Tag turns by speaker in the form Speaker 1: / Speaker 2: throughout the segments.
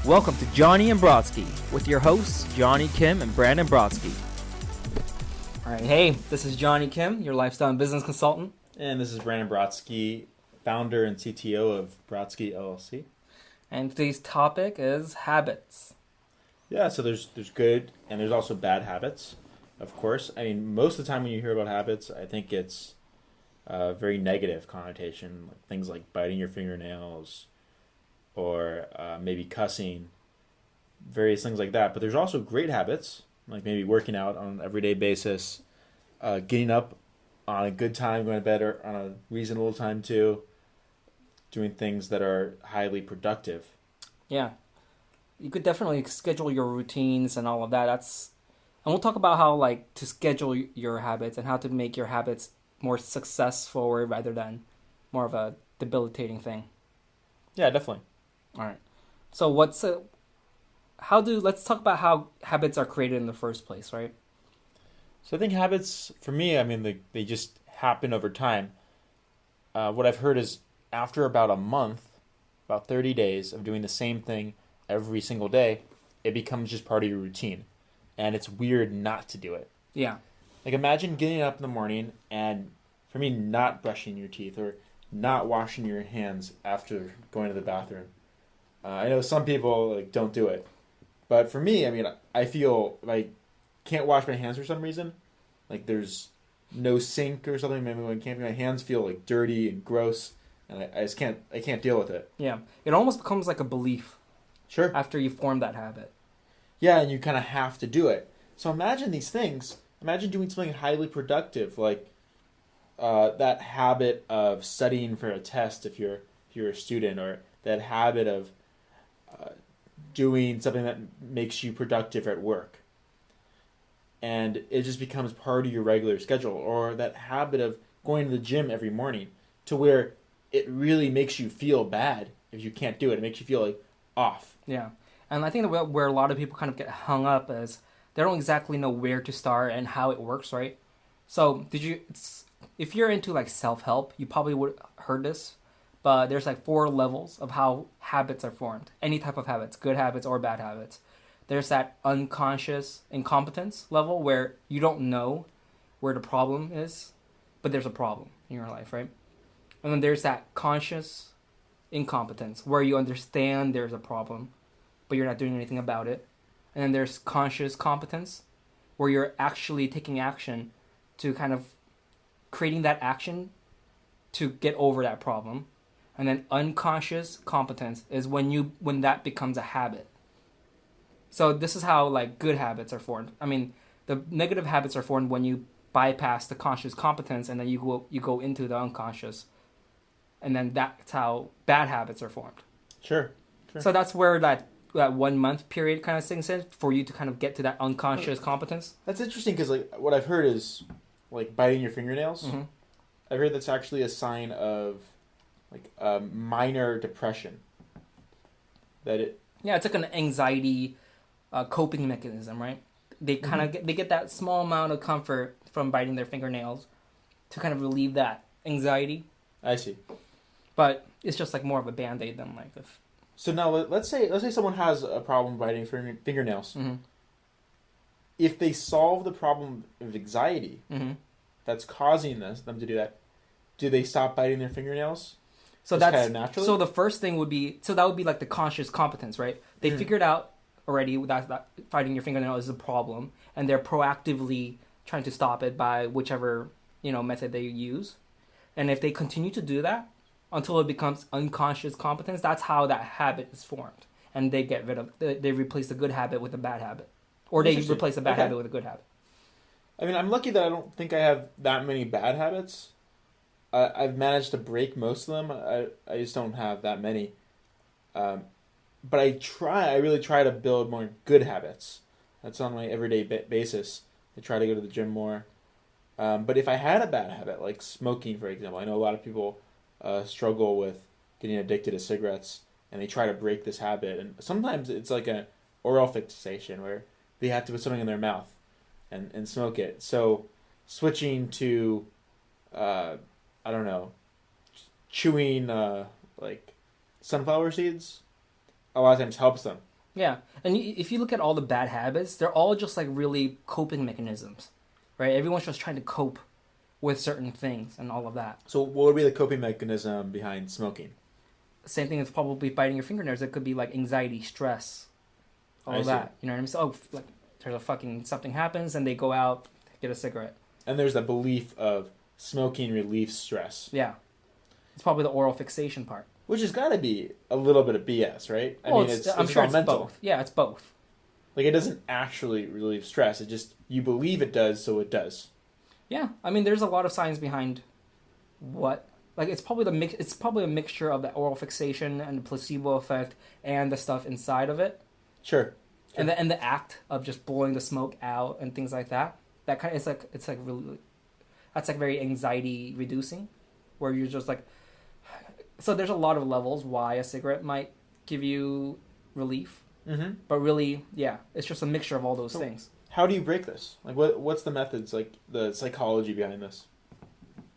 Speaker 1: Welcome to Johnny and Brotsky with your hosts, Johnny Kim and Brandon Brotsky. All right, hey, this is Johnny Kim, your lifestyle and business consultant.
Speaker 2: And this is Brandon Brotsky, founder and CTO of Brotsky LLC.
Speaker 1: And today's topic is habits.
Speaker 2: Yeah, so there's good and there's also bad habits, of course. I mean, most of the time when you hear about habits, I think it's a very negative connotation, like things like biting your fingernails or maybe cussing, various things like that. But there's also great habits, like maybe working out on an everyday basis, getting up on a good time, going to bed on a reasonable time too, doing things that are highly productive.
Speaker 1: Yeah, you could definitely schedule your routines and all of that. And we'll talk about how to schedule your habits and how to make your habits more successful rather than more of a debilitating thing.
Speaker 2: Yeah, definitely.
Speaker 1: All right. So let's talk about how habits are created in the first place, right?
Speaker 2: So I think habits, for me, I mean, they just happen over time. What I've heard is after about a month, about 30 days of doing the same thing every single day, it becomes just part of your routine. And it's weird not to do it.
Speaker 1: Yeah.
Speaker 2: Like imagine getting up in the morning and, for me, not brushing your teeth or not washing your hands after going to the bathroom. I know some people don't do it. But for me, I mean, I feel like can't wash my hands for some reason. Like there's no sink or something. Maybe when my hands feel dirty and gross, and I just can't deal with it.
Speaker 1: Yeah, it almost becomes like a belief.
Speaker 2: Sure.
Speaker 1: After you form that habit.
Speaker 2: Yeah, and you kind of have to do it. So imagine these things. Imagine doing something highly productive, like that habit of studying for a test if you're a student, or that habit of doing something that makes you productive at work. And it just becomes part of your regular schedule. Or that habit of going to the gym every morning to where it really makes you feel bad if you can't do it. It makes you feel off.
Speaker 1: Yeah. And I think that where a lot of people kind of get hung up is they don't exactly know where to start and how it works, right? So if you're into self-help, you probably would have heard this, but there's 4 levels of how habits are formed. Any type of habits, good habits or bad habits. There's that unconscious incompetence level where you don't know where the problem is, but there's a problem in your life, right? And then there's that conscious incompetence where you understand there's a problem, but you're not doing anything about it. And then there's conscious competence where you're actually taking action to kind of creating that action to get over that problem. And then unconscious competence is when that becomes a habit. So this is how good habits are formed. I mean, the negative habits are formed when you bypass the conscious competence and then you go into the unconscious. And then that's how bad habits are formed.
Speaker 2: Sure.
Speaker 1: So that's where that 1 month period kind of sinks in for you to kind of get to that unconscious competence.
Speaker 2: That's interesting because what I've heard is biting your fingernails.
Speaker 1: Mm-hmm.
Speaker 2: I've heard that's actually a sign of minor depression.
Speaker 1: Yeah, it's like an anxiety coping mechanism, right? They kind of they get that small amount of comfort from biting their fingernails to kind of relieve that anxiety.
Speaker 2: I see.
Speaker 1: But it's just more of a band-aid than if.
Speaker 2: So now let's say someone has a problem biting fingernails.
Speaker 1: Mm-hmm.
Speaker 2: If they solve the problem of anxiety that's causing them to do that, do they stop biting their fingernails?
Speaker 1: So
Speaker 2: that's
Speaker 1: kind
Speaker 2: of naturally.
Speaker 1: So the first thing would be that would be the conscious competence, right? They figured out already that biting your fingernail is a problem, and they're proactively trying to stop it by whichever method they use. And if they continue to do that until it becomes unconscious competence, that's how that habit is formed. And they get rid of, they replace the good habit with a bad habit. Or they replace a bad habit with a good habit.
Speaker 2: I mean, I'm lucky that I don't think I have that many bad habits. I've managed to break most of them. I just don't have that many. But I really try to build more good habits. That's on my everyday basis. I try to go to the gym more. But if I had a bad habit, like smoking, for example, I know a lot of people struggle with getting addicted to cigarettes, and they try to break this habit. And sometimes it's like an oral fixation where they have to put something in their mouth and smoke it. So switching to, chewing sunflower seeds a lot of times helps them.
Speaker 1: Yeah, and if you look at all the bad habits, they're all just like really coping mechanisms, right? Everyone's just trying to cope with certain things and all of that.
Speaker 2: So what would be the coping mechanism behind smoking?
Speaker 1: Same thing as probably biting your fingernails. It could be like anxiety, stress, all
Speaker 2: I
Speaker 1: of
Speaker 2: see.
Speaker 1: that. You know what I mean? So, like there's a fucking something happens and they go out, get a cigarette.
Speaker 2: And there's that belief of smoking relieves stress,
Speaker 1: Yeah, it's probably the oral fixation part.
Speaker 2: which has got to be a little bit of BS, right? I mean,
Speaker 1: I'm sure
Speaker 2: all
Speaker 1: it's
Speaker 2: mental.
Speaker 1: both. Yeah, it's both.
Speaker 2: Like, it doesn't actually relieve stress. It just, you believe it does, so it does.
Speaker 1: Yeah, I mean, there's a lot of science behind what. Like, it's probably It's probably a mixture of the oral fixation and the placebo effect and the stuff inside of it,
Speaker 2: Sure.
Speaker 1: and the act of just blowing the smoke out and things like that. That kind of it's like really, that's like very anxiety reducing, where you're just like. So there's a lot of levels why a cigarette might give you relief,
Speaker 2: Mm-hmm.
Speaker 1: but really, yeah, it's just a mixture of all those things.
Speaker 2: How do you break this? Like, what's the methods, like, the psychology behind this?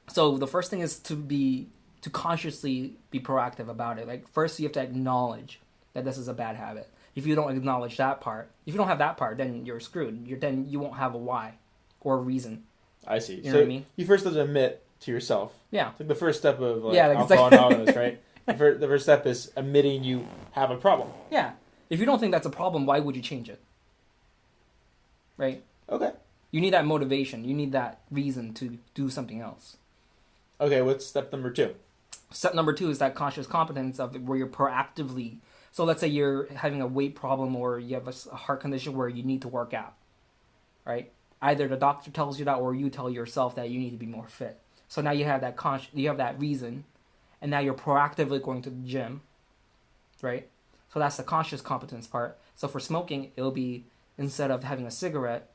Speaker 1: So the first thing is to consciously be proactive about it. Like first you have to acknowledge that this is a bad habit. If you don't acknowledge that part, if you don't have that part, then you're screwed. Then you won't have a why or a reason.
Speaker 2: I see.
Speaker 1: You know
Speaker 2: So
Speaker 1: what I mean?
Speaker 2: you first have to admit to yourself.
Speaker 1: Yeah.
Speaker 2: It's like the first step of like,
Speaker 1: Yeah, like,
Speaker 2: Alcohol
Speaker 1: it's like-
Speaker 2: Anonymous, right? The first step is admitting you have a problem.
Speaker 1: Yeah. If you don't think that's a problem, why would you change it? Right?
Speaker 2: Okay.
Speaker 1: You need that motivation. You need that reason to do something else.
Speaker 2: Okay, what's step number 2?
Speaker 1: Step number 2 is that conscious competence of where you're proactively. So let's say you're having a weight problem or you have a heart condition where you need to work out, right? Either the doctor tells you that or you tell yourself that you need to be more fit. So now you have that you have that reason, and now you're proactively going to the gym, right? So that's the conscious competence part. So for smoking, it'll be instead of having a cigarette,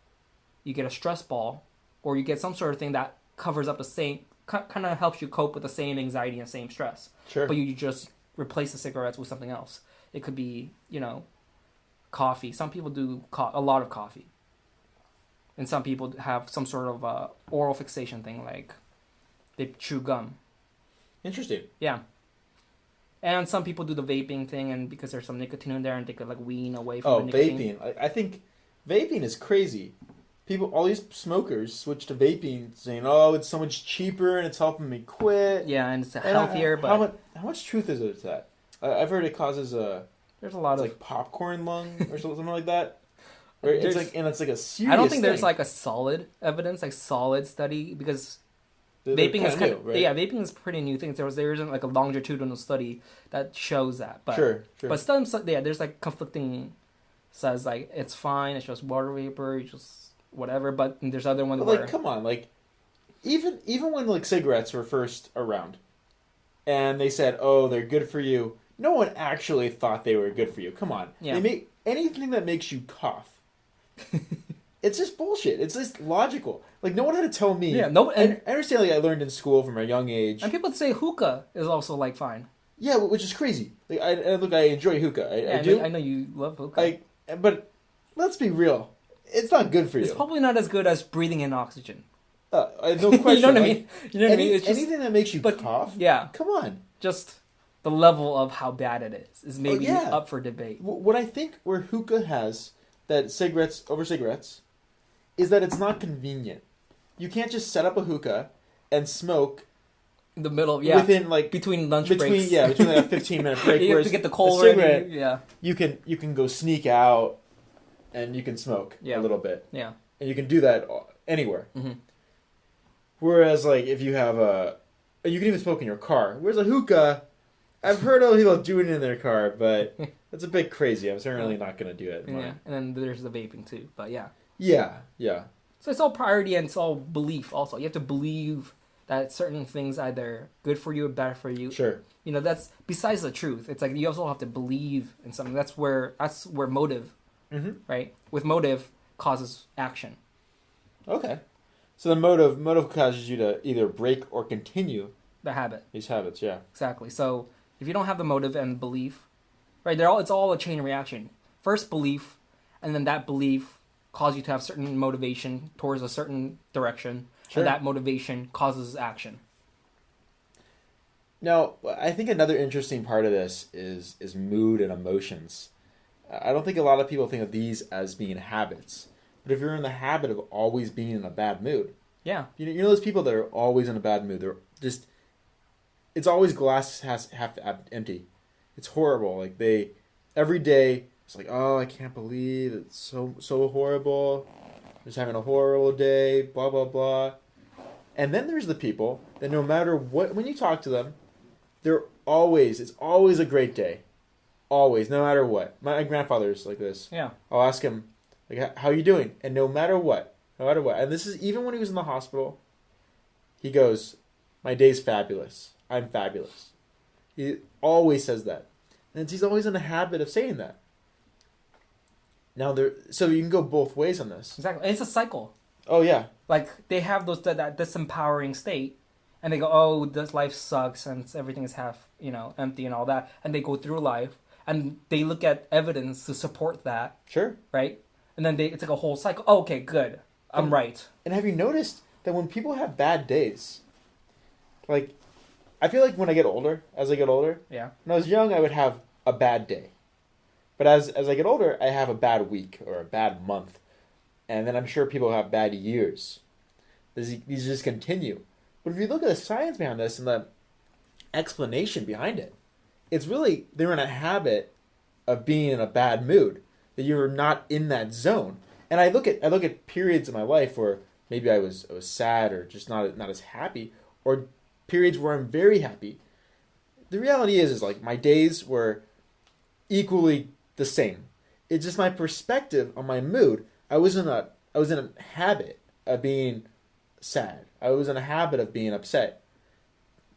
Speaker 1: you get a stress ball, or you get some sort of thing that covers up the same, kind of helps you cope with the same anxiety and same stress.
Speaker 2: Sure.
Speaker 1: But you just replace the cigarettes with something else. It could be, coffee. Some people do a lot of coffee. And some people have some sort of oral fixation thing, like they chew gum.
Speaker 2: Interesting.
Speaker 1: Yeah. And some people do the vaping thing, and because there's some nicotine in there, and they could like wean away from the nicotine.
Speaker 2: Vaping. I think vaping is crazy. All these smokers switch to vaping, saying, "Oh, it's so much cheaper and it's helping me quit."
Speaker 1: Yeah, and it's healthier, but
Speaker 2: how much truth is it to that? I've heard it causes
Speaker 1: there's a lot of
Speaker 2: like popcorn lung or something like that. Or it's like a serious.
Speaker 1: I don't think there's
Speaker 2: thing.
Speaker 1: like a solid evidence, like solid study, because
Speaker 2: They're
Speaker 1: vaping is
Speaker 2: new, right?
Speaker 1: vaping is a pretty new thing. There isn't like a longitudinal study that shows that, but
Speaker 2: Sure.
Speaker 1: But there's like conflicting says like it's fine, it's just water vapor, you just whatever. But there's other ones
Speaker 2: But
Speaker 1: where
Speaker 2: like, come on, like even when like cigarettes were first around, and they said, "Oh, they're good for you." No one actually thought they were good for you. Come on,
Speaker 1: Yeah.
Speaker 2: They make anything that makes you cough. It's just bullshit. It's just logical. Like no one had to tell me.
Speaker 1: Yeah, no, and
Speaker 2: I understand. Like I learned in school from a young age.
Speaker 1: and people say hookah is also like fine.
Speaker 2: Yeah, which is crazy. Like I enjoy hookah. I do.
Speaker 1: I know you love hookah.
Speaker 2: Like, but let's be real. It's not good for you.
Speaker 1: It's probably not as good as breathing in oxygen.
Speaker 2: No question.
Speaker 1: You know what I
Speaker 2: Like,
Speaker 1: mean? You know what I mean? It's just,
Speaker 2: anything that makes you cough.
Speaker 1: yeah,
Speaker 2: Come on.
Speaker 1: just the level of how bad it is maybe
Speaker 2: yeah.
Speaker 1: up for debate.
Speaker 2: What I think where hookah has that cigarettes over cigarettes is that it's not convenient. You can't just set up a hookah and smoke
Speaker 1: In the middle,
Speaker 2: within like
Speaker 1: between lunch breaks.
Speaker 2: between like a 15-minute break.
Speaker 1: You have
Speaker 2: whereas
Speaker 1: to get the coal
Speaker 2: a cigarette,
Speaker 1: ready. Yeah,
Speaker 2: you can go sneak out and you can smoke
Speaker 1: Yeah.
Speaker 2: a little bit,
Speaker 1: yeah.
Speaker 2: and you can do that anywhere.
Speaker 1: Mm-hmm.
Speaker 2: Whereas like if you have you can even smoke in your car. Whereas a hookah, I've heard of people doing it in their car, but it's a bit crazy. I'm certainly not going to do it. in
Speaker 1: Yeah,
Speaker 2: mine.
Speaker 1: and then there's the vaping too. But yeah,
Speaker 2: Yeah.
Speaker 1: so it's all priority and it's all belief. Also, you have to believe that certain things either good for you or bad for you.
Speaker 2: Sure.
Speaker 1: That's besides the truth. It's like you also have to believe in something. That's where motive,
Speaker 2: Mm-hmm.
Speaker 1: right? With motive causes action.
Speaker 2: Okay. So the motive causes you to either break or continue
Speaker 1: The habit.
Speaker 2: these habits. Yeah.
Speaker 1: Exactly. So if you don't have the motive and belief, right? It's all a chain reaction. First belief, and then that belief causes you to have certain motivation towards a certain direction,
Speaker 2: Sure.
Speaker 1: and that motivation causes action.
Speaker 2: Now, I think another interesting part of this is mood and emotions. I don't think a lot of people think of these as being habits. But if you're in the habit of always being in a bad mood,
Speaker 1: Yeah.
Speaker 2: you know those people that are always in a bad mood. They're just, it's always glass has half empty. It's horrible. Like they, every day it's like, oh, I can't believe it's so horrible. Just having a horrible day. Blah blah blah. And then there's the people that no matter what, when you talk to them, it's always a great day. Always, no matter what. My grandfather's like this.
Speaker 1: Yeah.
Speaker 2: I'll ask him, like, how you doing? And no matter what, and this is even when he was in the hospital, he goes, my day's fabulous. I'm fabulous. He always says that. And he's always in a habit of saying that. Now, so you can go both ways on this.
Speaker 1: Exactly. It's a cycle.
Speaker 2: Oh, yeah.
Speaker 1: Like, they have that disempowering state, and they go, oh, this life sucks, and everything is half, empty and all that. And they go through life, and they look at evidence to support that.
Speaker 2: Sure.
Speaker 1: Right? And then it's like a whole cycle. Oh, okay, good. I'm right.
Speaker 2: And have you noticed that when people have bad days, like, I feel like when I get older,
Speaker 1: Yeah.
Speaker 2: when I was young, I would have a bad day. But as I get older, I have a bad week or a bad month. And then I'm sure people have bad years. These just continue. But if you look at the science behind this and the explanation behind it, it's really they're in a habit of being in a bad mood, that you're not in that zone. And I look at periods in my life where maybe I was sad or just not as happy, or periods where I'm very happy. The reality is like my days were equally the same. It's just my perspective on my mood. I was in a habit of being sad. I was in a habit of being upset.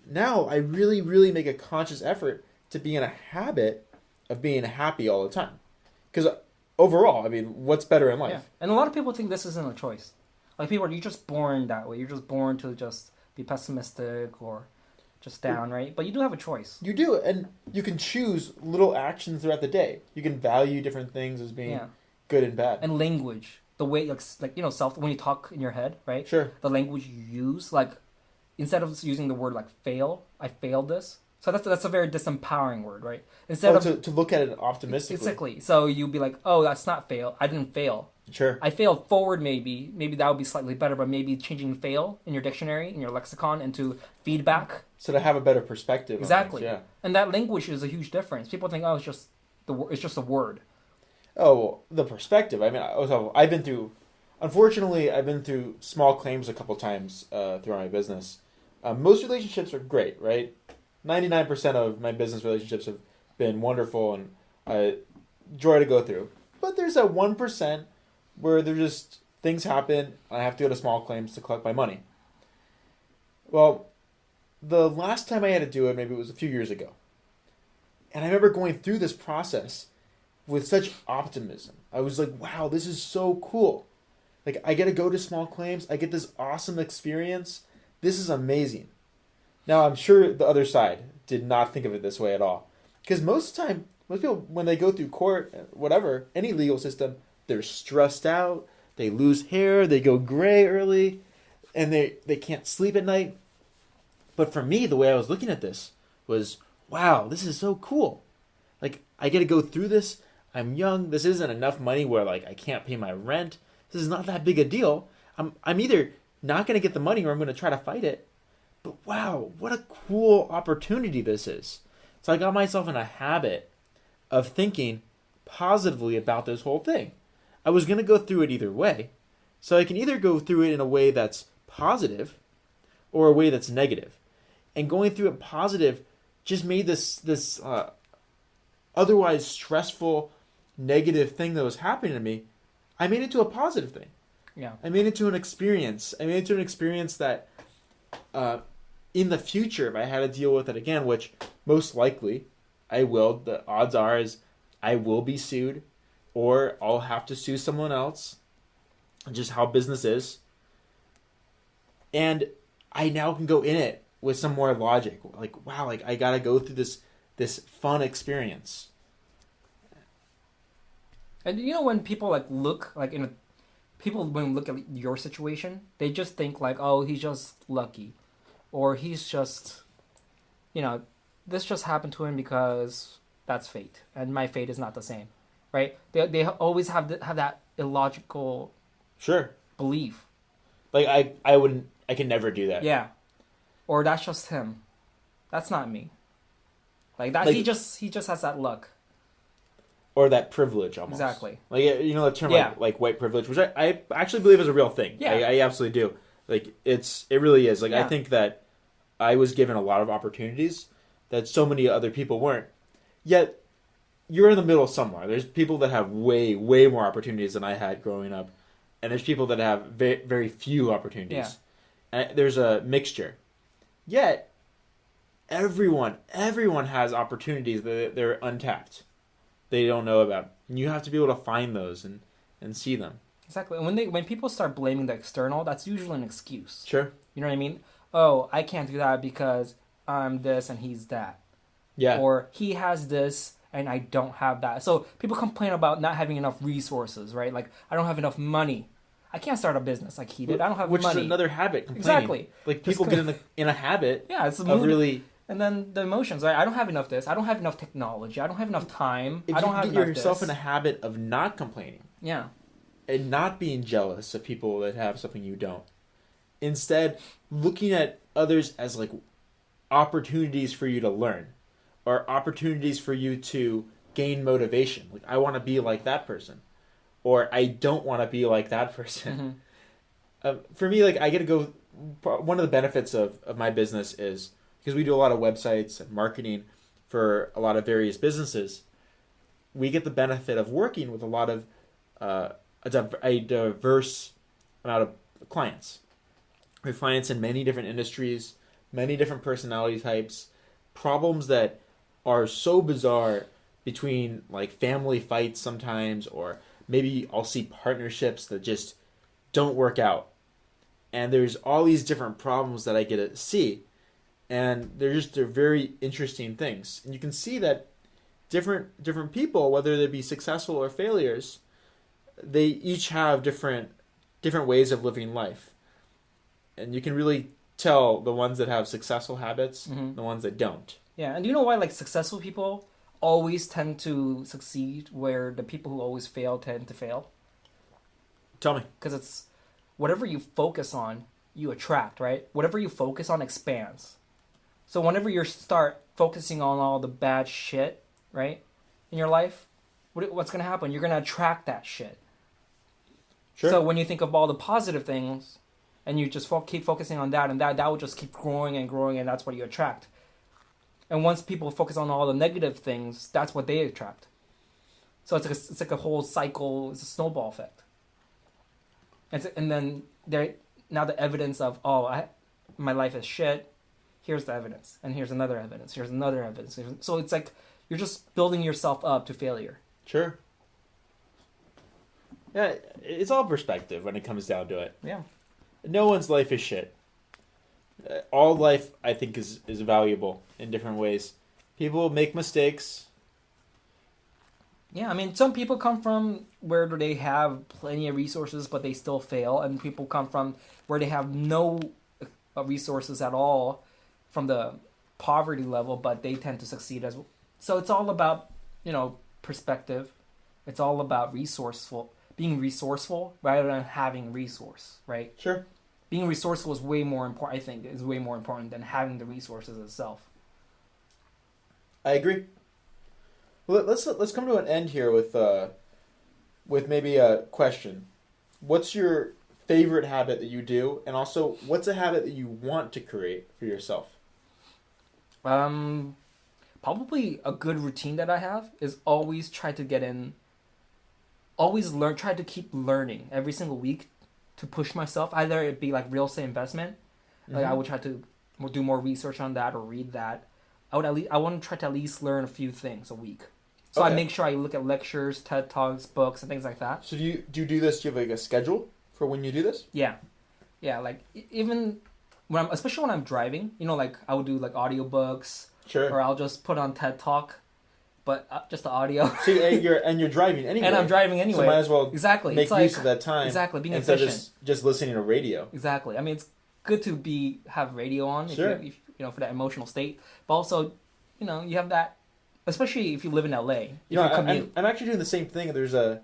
Speaker 2: Now I really, really make a conscious effort to be in a habit of being happy all the time. Because overall, I mean, what's better in life?
Speaker 1: Yeah. And a lot of people think this isn't a choice. Like, you're just born that way. You're just born to just be pessimistic or just down, right? But you do have a choice.
Speaker 2: You do, and you can choose little actions throughout the day. You can value different things as being good and bad.
Speaker 1: And language, the way, self, when you talk in your head, right?
Speaker 2: Sure.
Speaker 1: The language you use, like, instead of using the word like fail, I failed this. So that's a very disempowering word, right? Instead of
Speaker 2: to look at it optimistically.
Speaker 1: Exactly. So you'd be like, oh, that's not fail. I didn't fail.
Speaker 2: Sure.
Speaker 1: I failed forward, maybe. Maybe that would be slightly better, but maybe changing fail in your dictionary, in your lexicon, into feedback.
Speaker 2: So to have a better perspective.
Speaker 1: Exactly.
Speaker 2: On things, yeah.
Speaker 1: And that language is a huge difference. People think, oh, it's just a word.
Speaker 2: Oh, well, the perspective. I mean, I've been through small claims a couple times throughout my business. Most relationships are great, right? 99% of my business relationships have been wonderful and joy to go through. But there's that 1% where there's just things happen. I have to go to small claims to collect my money. Well, the last time I had to do it, maybe it was a few years ago. And I remember going through this process with such optimism. I was like, wow, this is so cool. Like, I get to go to small claims. I get this awesome experience. This is amazing. Now, I'm sure the other side did not think of it this way at all. Because most people, when they go through court, whatever, any legal system, they're stressed out, they lose hair, they go gray early, and they can't sleep at night. But for me, the way I was looking at this was, wow, this is so cool. Like, I get to go through this. I'm young. This isn't enough money where, like, I can't pay my rent. This is not that big a deal. I'm either not going to get the money or I'm going to try to fight it. But wow, what a cool opportunity this is. So I got myself in a habit of thinking positively about this whole thing. I was going to go through it either way. So I can either go through it in a way that's positive or a way that's negative. And going through it positive just made this otherwise stressful, negative thing that was happening to me, I made it to a positive thing.
Speaker 1: Yeah.
Speaker 2: I made it to an experience. I made it to an experience that in the future, if I had to deal with it again, which most likely I will, the odds are is I will be sued or I'll have to sue someone else, just how business is. And I now can go in it with some more logic. Like, wow, like I got to go through this fun experience.
Speaker 1: And when people look at your situation, they just think like, oh, he's just lucky, or he's just, this just happened to him because that's fate, and my fate is not the same, right? They always have that illogical
Speaker 2: Sure.
Speaker 1: belief.
Speaker 2: Like I can never do that.
Speaker 1: Yeah, or that's just him. That's not me. Like that,
Speaker 2: Like-
Speaker 1: he just has that luck.
Speaker 2: Or that privilege almost.
Speaker 1: Exactly.
Speaker 2: Like, you know, the term
Speaker 1: Yeah.
Speaker 2: like white privilege, which I actually believe is a real thing.
Speaker 1: Yeah.
Speaker 2: I absolutely do. Like it really is. Like I
Speaker 1: Yeah.
Speaker 2: think that I was given a lot of opportunities that so many other people weren't. Yet you're in the middle somewhere. There's people that have way more opportunities than I had growing up, and there's people that have very, very few opportunities.
Speaker 1: Yeah.
Speaker 2: And there's a mixture. Yet everyone has opportunities that they're untapped. They don't know about. And you have to be able to find those and see them.
Speaker 1: Exactly. And when people start blaming the external, that's usually an excuse.
Speaker 2: Sure.
Speaker 1: You know what I mean? Oh, I can't do that because I'm this and he's that.
Speaker 2: Yeah.
Speaker 1: Or he has this and I don't have that. So people complain about not having enough resources, right? Like, I don't have enough money. I can't start a business like he did. I don't have
Speaker 2: Which
Speaker 1: money.
Speaker 2: is another habit. Complaining.
Speaker 1: Exactly.
Speaker 2: Like people get in a habit.
Speaker 1: Yeah, it's a
Speaker 2: of
Speaker 1: mood.
Speaker 2: really.
Speaker 1: And then the emotions, right? I don't have enough this. I don't have enough technology. I don't have enough time.
Speaker 2: If
Speaker 1: I don't
Speaker 2: you
Speaker 1: have
Speaker 2: get
Speaker 1: enough
Speaker 2: yourself
Speaker 1: this.
Speaker 2: in a habit of not complaining
Speaker 1: Yeah.
Speaker 2: and not being jealous of people that have something you don't, instead looking at others as like opportunities for you to learn or opportunities for you to gain motivation. Like, I want to be like that person, or I don't want to be like that person.
Speaker 1: Mm-hmm.
Speaker 2: For me, like, I get to go. One of the benefits of my business is because we do a lot of websites and marketing for a lot of various businesses. We get the benefit of working with a lot of a diverse amount of clients. We have clients in many different industries, many different personality types, problems that are so bizarre between like family fights sometimes, or maybe I'll see partnerships that just don't work out. And there's all these different problems that I get to see. And they're very interesting things. And you can see that different people, whether they be successful or failures, they each have different ways of living life. And you can really tell the ones that have successful habits, the ones that don't.
Speaker 1: Yeah, and do you know why like successful people always tend to succeed where the people who always fail tend to fail?
Speaker 2: Tell me.
Speaker 1: Because it's whatever you focus on, you attract, right? Whatever you focus on expands. So whenever you start focusing on all the bad shit, right, in your life, what's going to happen? You're going to attract that shit.
Speaker 2: Sure.
Speaker 1: So when you think of all the positive things, and you just keep focusing on that and that will just keep growing and growing, and that's what you attract. And once people focus on all the negative things, that's what they attract. So it's like a whole cycle. It's a snowball effect. And then now the evidence of my life is shit. Here's the evidence, and here's another evidence. Here's another evidence. So it's like you're just building yourself up to failure.
Speaker 2: Sure. Yeah, it's all perspective when it comes down to it.
Speaker 1: Yeah.
Speaker 2: No one's life is shit. All life, I think, is valuable in different ways. People make mistakes.
Speaker 1: Yeah, I mean, some people come from where they have plenty of resources, but they still fail. And people come from where they have no resources at all from the poverty level, but they tend to succeed as well. So it's all about, perspective. It's all about being resourceful rather than having resource, right?
Speaker 2: Sure.
Speaker 1: Being resourceful is way more important, I think, is way more important than having the resources itself.
Speaker 2: I agree. Well, let's come to an end here with maybe a question. What's your favorite habit that you do, and also what's a habit that you want to create for yourself?
Speaker 1: Probably a good routine that I have is always try to get in. Always try to keep learning every single week to push myself. Either it be like real estate investment, like I would try to do more research on that or read that. I want to try to at least learn a few things a week. So
Speaker 2: Okay.
Speaker 1: I make sure I look at lectures, TED Talks, books, and things like that.
Speaker 2: So do you do this? Do you have like a schedule for when you do this?
Speaker 1: Yeah. Like even especially when I'm driving, like I would do like audiobooks,
Speaker 2: Sure.
Speaker 1: or I'll just put on TED Talk, but just the audio.
Speaker 2: So you're driving anyway.
Speaker 1: And I'm driving anyway.
Speaker 2: So might as well
Speaker 1: Exactly.
Speaker 2: make
Speaker 1: It's like,
Speaker 2: use of that time.
Speaker 1: Exactly, being
Speaker 2: instead
Speaker 1: efficient.
Speaker 2: of just listening to radio.
Speaker 1: Exactly. I mean, it's good to have radio on,
Speaker 2: Sure.
Speaker 1: if for that emotional state, but also, you have that especially if you live in LA. If
Speaker 2: You know,
Speaker 1: you commute.
Speaker 2: I'm actually doing the same thing. There's an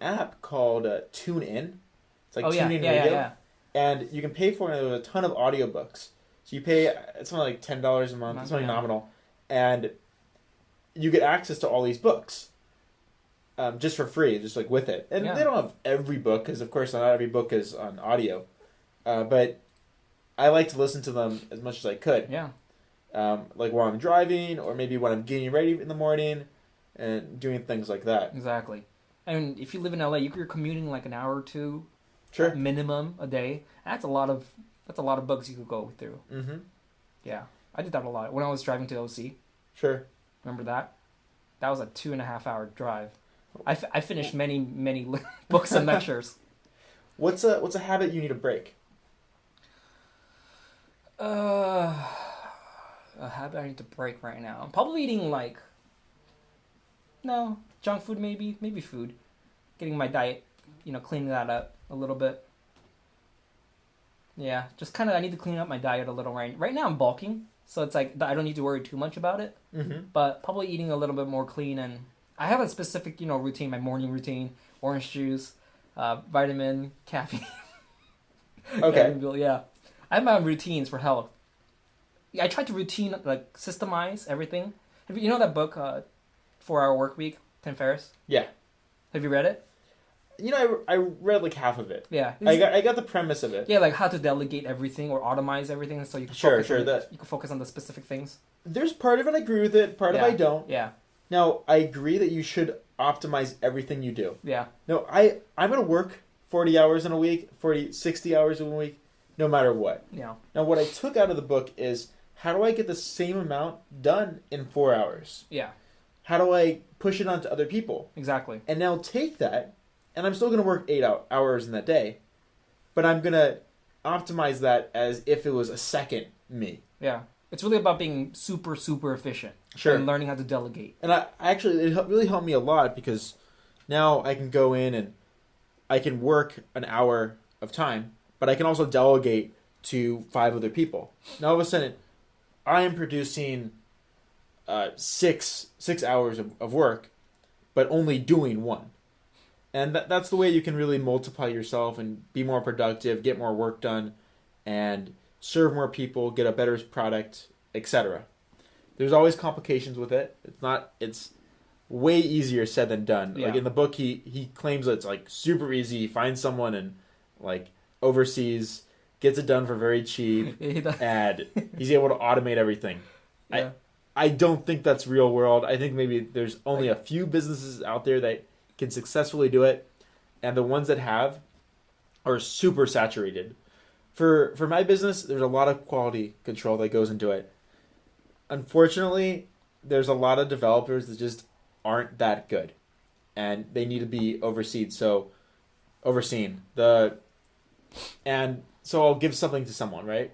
Speaker 2: app called Tune In. It's like
Speaker 1: Oh yeah,
Speaker 2: TuneIn
Speaker 1: yeah,
Speaker 2: Radio,
Speaker 1: yeah.
Speaker 2: and you can pay for it. There's a ton of audiobooks. So you pay it's something like $10 a month. It's something nominal, and you get access to all these books. Just for free, just like with it. And they don't have every book, because of course not every book is on audio. But I like to listen to them as much as I could.
Speaker 1: Yeah.
Speaker 2: Like while I'm driving, or maybe when I'm getting ready in the morning, and doing things like that.
Speaker 1: Exactly. And if you live in LA, you're commuting like an hour or two,
Speaker 2: Sure.
Speaker 1: minimum a day. That's a lot of books you could go through.
Speaker 2: Mm-hmm.
Speaker 1: Yeah, I did that a lot when I was driving to OC.
Speaker 2: Sure.
Speaker 1: Remember that? That was a 2.5 hour drive. I finished many books and lectures.
Speaker 2: What's a habit you need to break?
Speaker 1: A habit I need to break right now. I'm probably eating junk food, maybe food. Getting my diet, cleaning that up a little bit. Yeah, just kind of I need to clean up my diet a little right now. I'm bulking, so it's like I don't need to worry too much about it.
Speaker 2: Mm-hmm.
Speaker 1: But probably eating a little bit more clean, and I have a specific routine. My morning routine: orange juice, vitamin, caffeine.
Speaker 2: Okay.
Speaker 1: Yeah, I have my own routines for health. I try to systemize everything. You know that book, 4-Hour Workweek, Tim Ferriss?
Speaker 2: Yeah.
Speaker 1: Have you read it?
Speaker 2: I read like half of it.
Speaker 1: Yeah.
Speaker 2: I got the premise of it.
Speaker 1: Yeah, like how to delegate everything or automate everything, so you can you can focus on the specific things.
Speaker 2: There's part of it I agree with it, part of it I don't.
Speaker 1: Yeah.
Speaker 2: Now, I agree that you should optimize everything you do.
Speaker 1: Yeah.
Speaker 2: No, I'm going to work 40 hours in a week, 60 hours in a week, no matter what.
Speaker 1: Yeah.
Speaker 2: Now, what I took out of the book is, how do I get the same amount done in 4 hours?
Speaker 1: Yeah.
Speaker 2: How do I push it onto other people?
Speaker 1: Exactly.
Speaker 2: And now take that, and I'm still going to work 8 hours in that day, but I'm going to optimize that as if it was a second me.
Speaker 1: Yeah. It's really about being super, super efficient.
Speaker 2: Sure.
Speaker 1: And learning how to delegate.
Speaker 2: And it really helped me a lot, because now I can go in and I can work an hour of time, but I can also delegate to 5 other people. Now all of a sudden, I am producing 6 hours of work, but only doing 1. And that's the way you can really multiply yourself and be more productive, get more work done, and serve more people, get a better product, etc. There's always complications with it. It's way easier said than done.
Speaker 1: Yeah.
Speaker 2: Like in the book, he claims that it's like super easy. He finds someone and like overseas, gets it done for very cheap, and he's able to automate everything.
Speaker 1: Yeah.
Speaker 2: I don't think that's real world. I think maybe there's only a few businesses out there that can successfully do it, and the ones that have are super saturated. For my business, there's a lot of quality control that goes into it. Unfortunately, there's a lot of developers that just aren't that good, and they need to be overseen. So I'll give something to someone, right?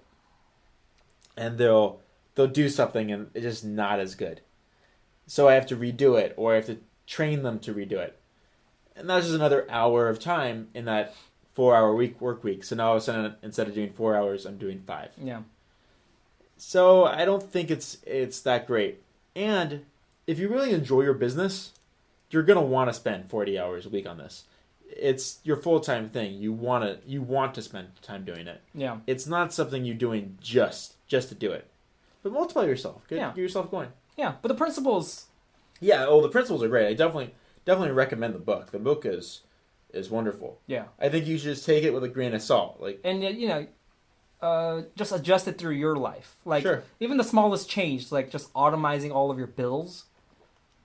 Speaker 2: And they'll do something, and it's just not as good. So I have to redo it, or I have to train them to redo it. And that's just another hour of time in that 4-hour work week. So now all of a sudden, instead of doing 4 hours, I'm doing 5.
Speaker 1: Yeah.
Speaker 2: So I don't think it's that great. And if you really enjoy your business, you're gonna want to spend 40 hours a week on this. It's your full-time thing. You want to spend time doing it.
Speaker 1: Yeah.
Speaker 2: It's not something you're doing just to do it. But multiply yourself. Get yourself going.
Speaker 1: Yeah, but the principles.
Speaker 2: Yeah. The principles are great. I definitely recommend the book. The book is wonderful.
Speaker 1: Yeah.
Speaker 2: I think you should just take it with a grain of salt.
Speaker 1: And just adjust it through your life. Like
Speaker 2: Sure.
Speaker 1: Even the smallest change, like just automizing all of your bills,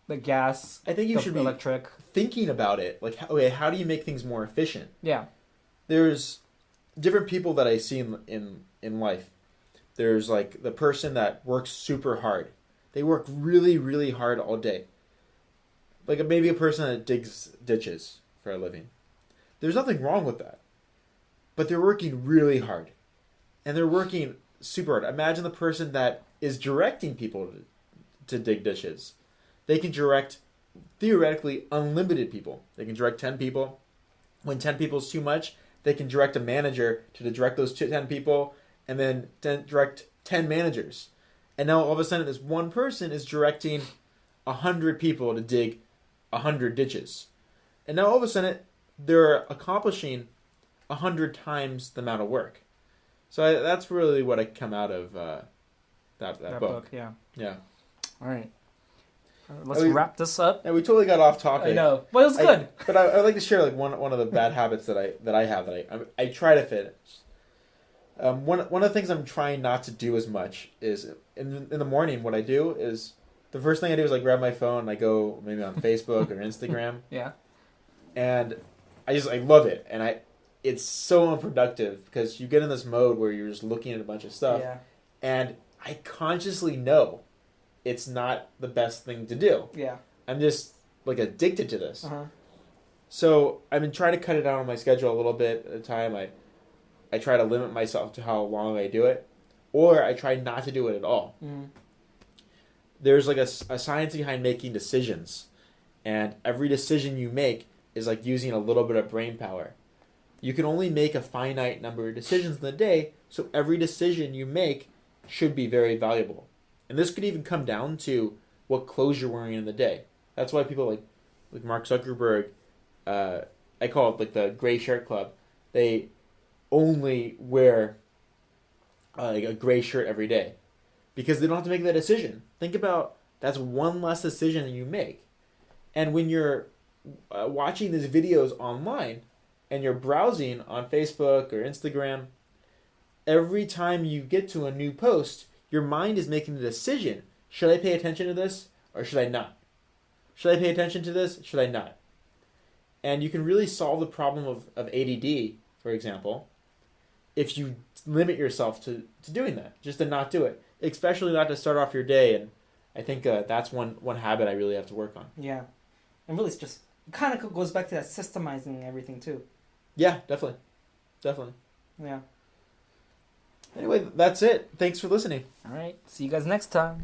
Speaker 1: the gas.
Speaker 2: I think you should be
Speaker 1: electric.
Speaker 2: Thinking about it. Like, how do you make things more efficient?
Speaker 1: Yeah.
Speaker 2: There's different people that I see in life. There's like the person that works super hard. They work really, really hard all day. Like maybe a person that digs ditches for a living. There's nothing wrong with that. But they're working really hard. And they're working super hard. Imagine the person that is directing people to dig ditches. They can direct, theoretically, unlimited people. They can direct 10 people. When 10 people is too much, they can direct a manager to direct those 10 people, and then direct 10 managers. And now all of a sudden this one person is directing 100 people to dig 100 ditches. And now all of a sudden, they're accomplishing 100 times the amount of work. So that's really what I come out of that book.
Speaker 1: Yeah.
Speaker 2: Yeah.
Speaker 1: All right. Let's wrap this up.
Speaker 2: And we totally got off topic.
Speaker 1: I know, but it was good.
Speaker 2: But I'd like to share like one of the bad habits that I have that I try to finish. One of the things I'm trying not to do as much is in the morning. What I do is the first thing I do is I grab my phone and I go maybe on Facebook or Instagram.
Speaker 1: Yeah.
Speaker 2: And I love it, and it's so unproductive because you get in this mode where you're just looking at a bunch of stuff, and I consciously know it's not the best thing to do.
Speaker 1: Yeah.
Speaker 2: I'm just like addicted to this.
Speaker 1: Uh-huh.
Speaker 2: So I've been trying to cut it down on my schedule a little bit at a time. I try to limit myself to how long I do it, or I try not to do it at all.
Speaker 1: Mm.
Speaker 2: There's like a science behind making decisions, and every decision you make is like using a little bit of brain power. You can only make a finite number of decisions in the day, so every decision you make should be very valuable. And this could even come down to what clothes you're wearing in the day. That's why people like Mark Zuckerberg, I call it like the gray shirt club. They only wear like a gray shirt every day because they don't have to make that decision. Think about that's one less decision that you make. And when you're watching these videos online and you're browsing on Facebook or Instagram, every time you get to a new post, your mind is making the decision. Should I pay attention to this or should I not? Should I pay attention to this? Should I not? And you can really solve the problem of ADD, for example, if you limit yourself to doing that, just to not do it, especially not to start off your day. And I think that's one habit I really have to work on.
Speaker 1: Yeah. And really, it's just, it kind of goes back to that systemizing everything, too.
Speaker 2: Yeah, definitely. Definitely.
Speaker 1: Yeah.
Speaker 2: Anyway, that's it. Thanks for listening.
Speaker 1: All right. See you guys next time.